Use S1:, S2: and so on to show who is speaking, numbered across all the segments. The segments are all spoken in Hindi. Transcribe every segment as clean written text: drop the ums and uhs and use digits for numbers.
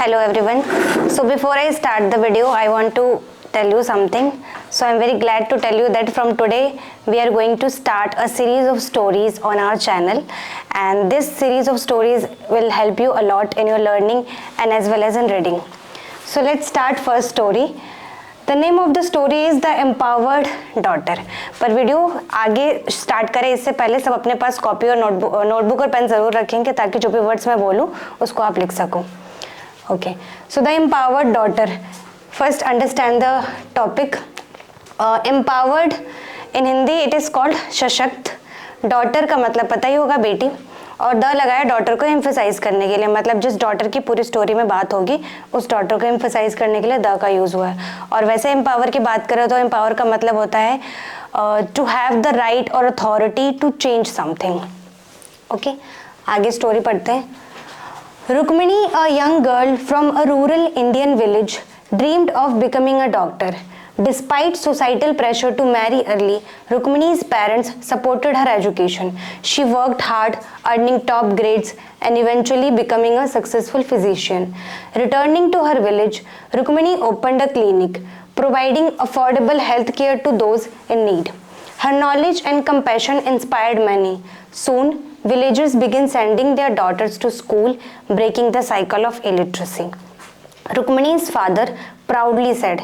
S1: Hello everyone. So before I start the video, I want to tell you something. So I'm very glad to tell you that from today we are going to start a series of stories on our channel, and this series of stories will help you a lot in your learning and as well as in reading. So let's start first story. The name of the story is The Empowered Daughter. पर वीडियो आगे स्टार्ट करें इससे पहले सब अपने पास कॉपी और नोटबुक और पेन जरूर रखेंगे ताकि जो भी वर्ड्स मैं बोलूँ उसको आप लिख सको. Okay, so the empowered daughter. First understand the topic. Empowered in Hindi it is called सशक्त. Daughter का मतलब पता ही होगा बेटी, और द लगाया डॉटर को एम्फेसाइज करने के लिए, मतलब जिस डॉटर की पूरी स्टोरी में बात होगी उस डॉटर को एम्फेसाइज करने के लिए द का यूज हुआ है. और वैसे एम्पावर की बात करें तो एम्पावर का मतलब होता है टू हैव द राइट और authority to change something. Okay, आगे स्टोरी पढ़ते हैं. Rukmini, a young girl from a rural Indian village, dreamed of becoming a doctor. Despite societal pressure to marry early, Rukmini's parents supported her education. She worked hard, earning top grades and eventually becoming a successful physician. Returning to her village, Rukmini opened a clinic, providing affordable health care to those in need. Her knowledge and compassion inspired many. Soon, villagers began sending their daughters to school, breaking the cycle of illiteracy. Rukmini's father proudly said,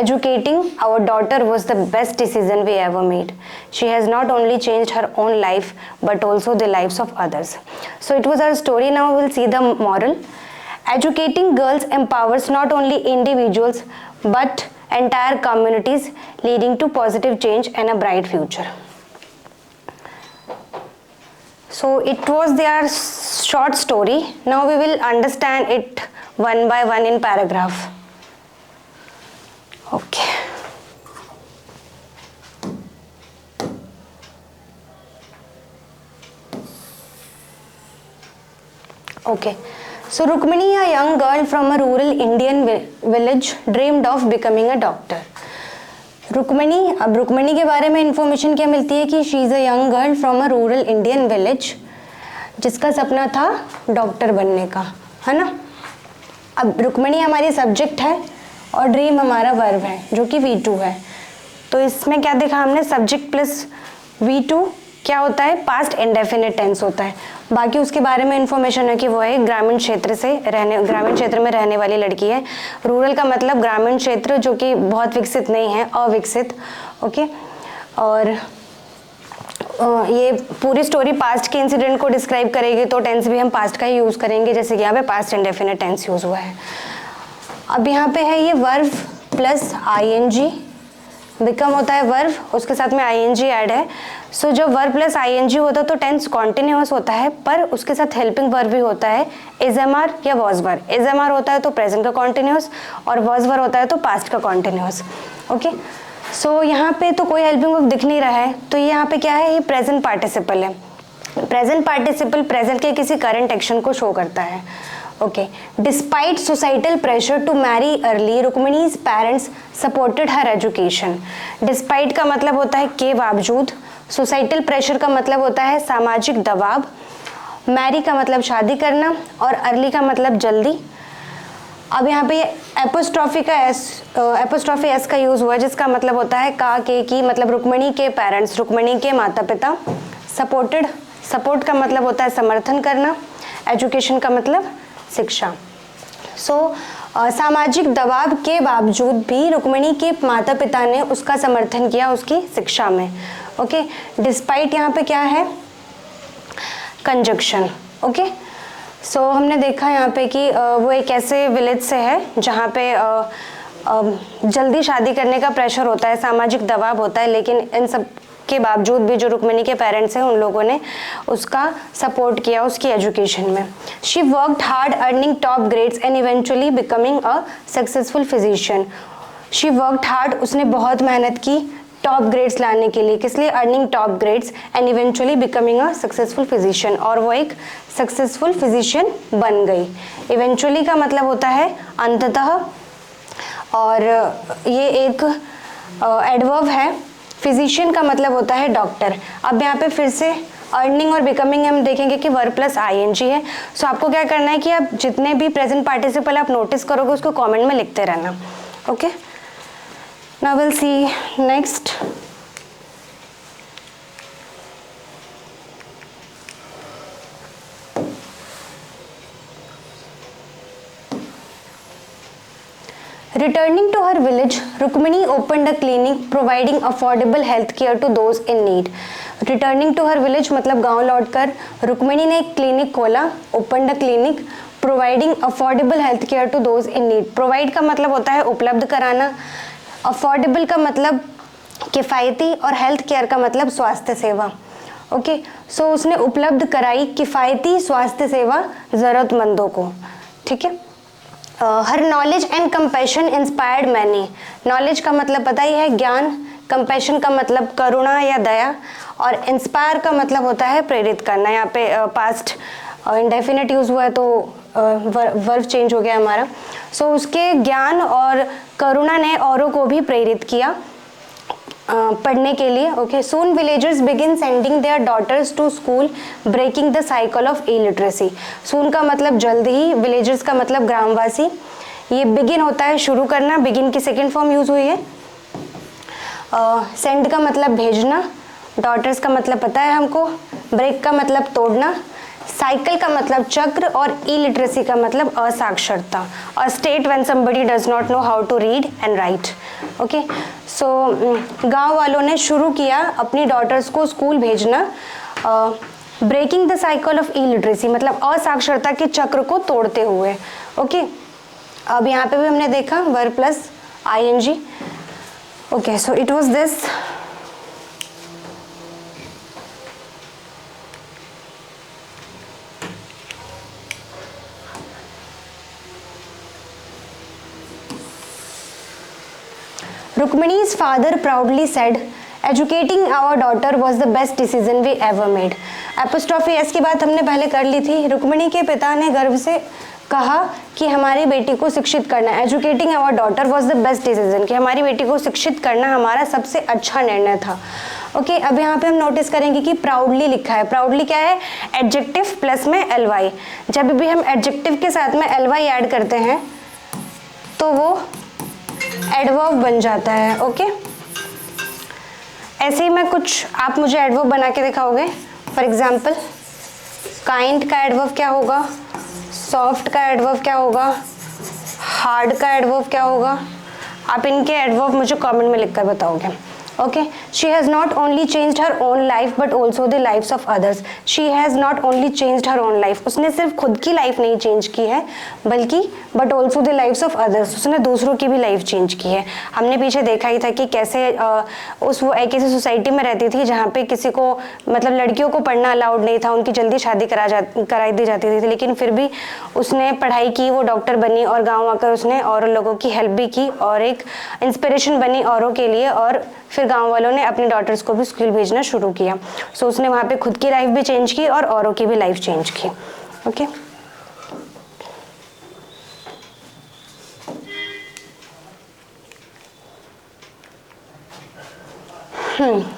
S1: "Educating our daughter was the best decision we ever made. She has not only changed her own life, but also the lives of others." So it was our story. Now we'll see the moral. Educating girls empowers not only individuals, but entire communities, leading to positive change and a bright future. So it was their short story. Now we will understand it one by one in paragraph. Okay. Okay. So Rukmini, a young girl from a rural Indian village, dreamed of becoming a doctor. Rukmini, अब रुक्मिणी के बारे में इंफॉर्मेशन क्या मिलती है कि she is a young girl from a rural Indian village, जिसका सपना था डॉक्टर बनने का, है ना. अब रुक्मिणी हमारी सब्जेक्ट है और ड्रीम हमारा वर्ब है जो कि V2 है. तो इसमें क्या देखा हमने, सब्जेक्ट प्लस V2 क्या होता है, पास्ट इंडेफिनिट टेंस होता है. बाकी उसके बारे में इंफॉर्मेशन है कि वो है ग्रामीण क्षेत्र में रहने वाली लड़की है. रूरल का मतलब ग्रामीण क्षेत्र जो कि बहुत विकसित नहीं है, अविकसित. ओके, और ये पूरी स्टोरी पास्ट के इंसिडेंट को डिस्क्राइब करेगी तो टेंस भी हम पास्ट का ही यूज़ करेंगे, जैसे कि यहाँ पे पास्ट इंडेफिनिट टेंस यूज़ हुआ है. अब यहाँ पे है ये वर्ब प्लस ING, बिकम होता है वर्ब, उसके साथ में ING ऐड है. सो जब वर्ब प्लस ING होता है तो टेंस कॉन्टिन्यूअस होता है, पर उसके साथ हेल्पिंग वर्ब भी होता है, इज एम आर या was were. Is am are होता है तो प्रेजेंट का कॉन्टिन्यूअस, और वॉज वर होता है तो पास्ट का कॉन्टिन्यूअस. ओके, सो यहाँ पे तो कोई हेल्पिंग वर्ब दिख नहीं रहा है, तो ये यहाँ पे क्या है, ये प्रेजेंट पार्टिसिपल है. प्रेजेंट पार्टिसिपल प्रेजेंट के किसी करंट एक्शन को शो करता है. Okay. Despite societal pressure to marry early, Rukmini's parents supported her education. Despite का मतलब होता है के बावजूद, societal pressure का मतलब होता है सामाजिक दबाव, marry का मतलब शादी करना, और early का मतलब जल्दी. अब यहाँ पे एपोस्ट्रॉफी एस का यूज हुआ है, जिसका मतलब होता है का, के, की, मतलब रुक्मिणी के पेरेंट्स, रुक्मिणी के माता पिता. सपोर्टेड, सपोर्ट का मतलब होता है समर्थन करना. एजुकेशन का मतलब शिक्षा. सो सामाजिक दबाव के बावजूद भी रुक्मिणी के माता पिता ने उसका समर्थन किया उसकी शिक्षा में. ओके, डिस्पाइट यहाँ पे क्या है, कंजक्शन. ओके, सो हमने देखा यहाँ पे कि वो एक ऐसे विलेज से है जहाँ पे जल्दी शादी करने का प्रेशर होता है, सामाजिक दबाव होता है, लेकिन इन सब के बावजूद भी जो रुक्मिणी के पेरेंट्स हैं उन लोगों ने उसका सपोर्ट किया उसकी एजुकेशन में. She worked hard, earning top grades and eventually becoming a successful physician. She worked hard, उसने बहुत मेहनत की टॉप ग्रेड्स लाने के लिए, किस लिए, earning top grades and eventually becoming a successful physician, और वो एक सक्सेसफुल फिजिशियन बन गई. इवेंचुअली का मतलब होता है अंततः, और ये एक एडवर्ब है. फिजिशियन का मतलब होता है डॉक्टर. अब यहाँ पे फिर से अर्निंग और बिकमिंग हम देखेंगे कि वर्ब प्लस आईएनजी है। सो आपको क्या करना है कि आप जितने भी प्रेजेंट पार्टिसिपल आप नोटिस करोगे उसको कमेंट में लिखते रहना। Okay, now will see next. Returning to her village, Rukmini opened a clinic providing affordable health care to those in need. Returning to her village मतलब गांव लौटकर रुक्मिणी ने एक क्लिनिक खोला, opened a clinic providing affordable health care to those in need. Provide का मतलब होता है उपलब्ध कराना, affordable का मतलब किफ़ायती और हेल्थ केयर का मतलब स्वास्थ्य सेवा। ओके, सो उसने उपलब्ध कराई किफ़ायती स्वास्थ्य सेवा ज़रूरतमंदों को। ठीक है। हर knowledge and compassion inspired many. Knowledge का मतलब पता ही है ज्ञान, कंपैशन का मतलब करुणा या दया, और इंस्पायर का मतलब होता है प्रेरित करना। यहाँ पे पास्ट इंडेफिनिट यूज हुआ है तो वर्ब चेंज हो गया हमारा। सो उसके ज्ञान और करुणा ने औरों को भी प्रेरित किया पढ़ने के लिए। Okay, soon villagers begin sending their daughters to school breaking the cycle of illiteracy. Soon का मतलब जल्द ही, विलेजर्स का मतलब ग्रामवासी। ये बिगिन होता है शुरू करना, बिगिन की सेकेंड फॉर्म यूज हुई है। सेंड का मतलब भेजना, डॉटर्स का मतलब पता है हमको, ब्रेक का मतलब तोड़ना, साइकिल का मतलब चक्र, और इलिटरेसी का मतलब असाक्षरता, और state when somebody does not know how to read and write. Okay, so गांव वालों ने शुरू किया अपनी डॉटर्स को स्कूल भेजना, breaking the cycle of illiteracy मतलब असाक्षरता के चक्र को तोड़ते हुए। ओके, अब यहाँ पे भी हमने देखा verb plus ING. Okay, so it was this. Rukmini's father proudly said, "Educating our daughter was the best decision we ever made." Apostrophe S की बात हमने पहले कर ली थी। रुक्मिणी के पिता ने गर्व से कहा कि हमारी बेटी को शिक्षित करना, educating our daughter was the best decision, कि हमारी बेटी को शिक्षित करना हमारा सबसे अच्छा निर्णय था। ओके, अब यहाँ पे हम नोटिस करेंगे कि प्राउडली लिखा है। प्राउडली क्या है? एडजेक्टिव प्लस में एलवाई। जब भी हम एडजेक्टिव के साथ में एलवाई ऐड करते हैं तो वो एडवर्ब बन जाता है। ओके, ऐसे ही मैं कुछ, आप मुझे एडवर्ब बना के दिखाओगे। फॉर एग्जाम्पल, काइंड का एडवर्ब क्या होगा, सॉफ्ट का एडवर्ब क्या होगा, हार्ड का एडवर्ब क्या होगा। आप इनके एडवर्ब मुझे कमेंट में लिखकर बताओगे। Okay, she has not only changed her own life but also the lives of others. She has not only changed her own life, उसने सिर्फ खुद की लाइफ नहीं चेंज की है बल्कि but also the lives of others, उसने दूसरों की भी लाइफ चेंज की है। हमने पीछे देखा ही था कि कैसे वो एक ऐसी सोसाइटी में रहती थी जहाँ पे किसी को मतलब लड़कियों को पढ़ना अलाउड नहीं था, उनकी जल्दी शादी कराई दी जाती थी, लेकिन फिर भी उसने पढ़ाई की, वो डॉक्टर बनी और गाँव आकर उसने और लोगों की हेल्प भी की और एक इंस्पिरेशन बनी औरों के लिए, और फिर गांव वालों ने अपने डॉटर्स को भी स्कूल भेजना शुरू किया। सो उसने वहाँ पे खुद की लाइफ भी चेंज की और औरों की भी लाइफ चेंज की। Okay,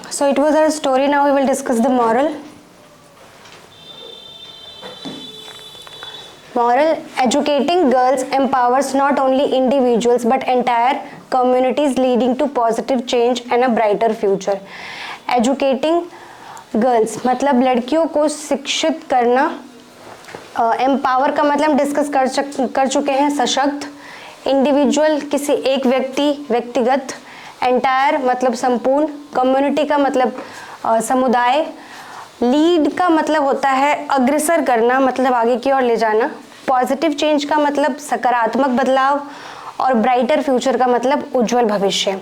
S1: so it was our story. Now we will discuss the moral. Moral: educating girls empowers not only individuals but entire communities, leading to positive change and a brighter future. Educating girls मतलब लड़कियों को शिक्षित करना। एम्पावर का मतलब डिस्कस कर चुके हैं, सशक्त। इंडिविजुअल किसी एक व्यक्ति, व्यक्तिगत। एंटायर मतलब संपूर्ण। कम्युनिटी का मतलब समुदाय। लीड का मतलब होता है अग्रसर करना, मतलब आगे की ओर ले जाना। पॉजिटिव चेंज का मतलब सकारात्मक बदलाव, और ब्राइटर फ्यूचर का मतलब उज्जवल भविष्य।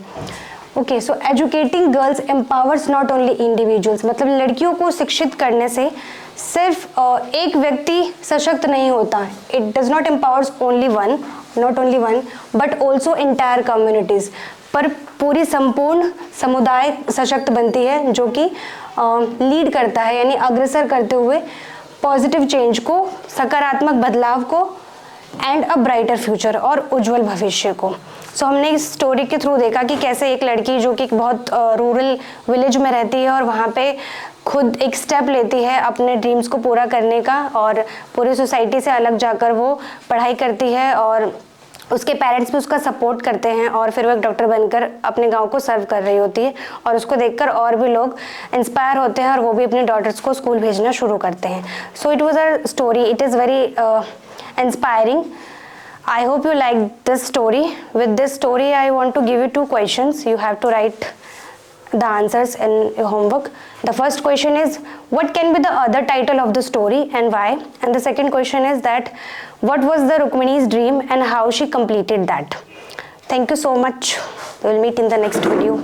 S1: Okay, so educating girls empowers not only individuals मतलब लड़कियों को शिक्षित करने से सिर्फ एक व्यक्ति सशक्त नहीं होता। It does not empowers only one, not only one but also entire communities, पर पूरी संपूर्ण समुदाय सशक्त बनती है जो कि लीड करता है, यानी अग्रसर करते हुए पॉजिटिव चेंज को, सकारात्मक बदलाव को, एंड अ ब्राइटर फ्यूचर और उज्जवल भविष्य को। सो हमने इस स्टोरी के थ्रू देखा कि कैसे एक लड़की जो कि बहुत रूरल विलेज में रहती है और वहाँ पे खुद एक स्टेप लेती है अपने ड्रीम्स को पूरा करने का, और पूरी सोसाइटी से अलग जाकर वो पढ़ाई करती है, और उसके पेरेंट्स भी उसका सपोर्ट करते हैं, और फिर वो एक डॉक्टर बनकर अपने गांव को सर्व कर रही होती है, और उसको देखकर और भी लोग इंस्पायर होते हैं और वो भी अपने डॉटर्स को स्कूल भेजना शुरू करते हैं. So it was a story, it is very inspiring. I hope you like this story. With this story, I want to give you 2 questions. You have to write the answers in your homework. The first question is, what can be the other title of the story and why? And the second question is that, what was the Rukmini's dream and how she completed that? Thank you so much. We will meet in the next video.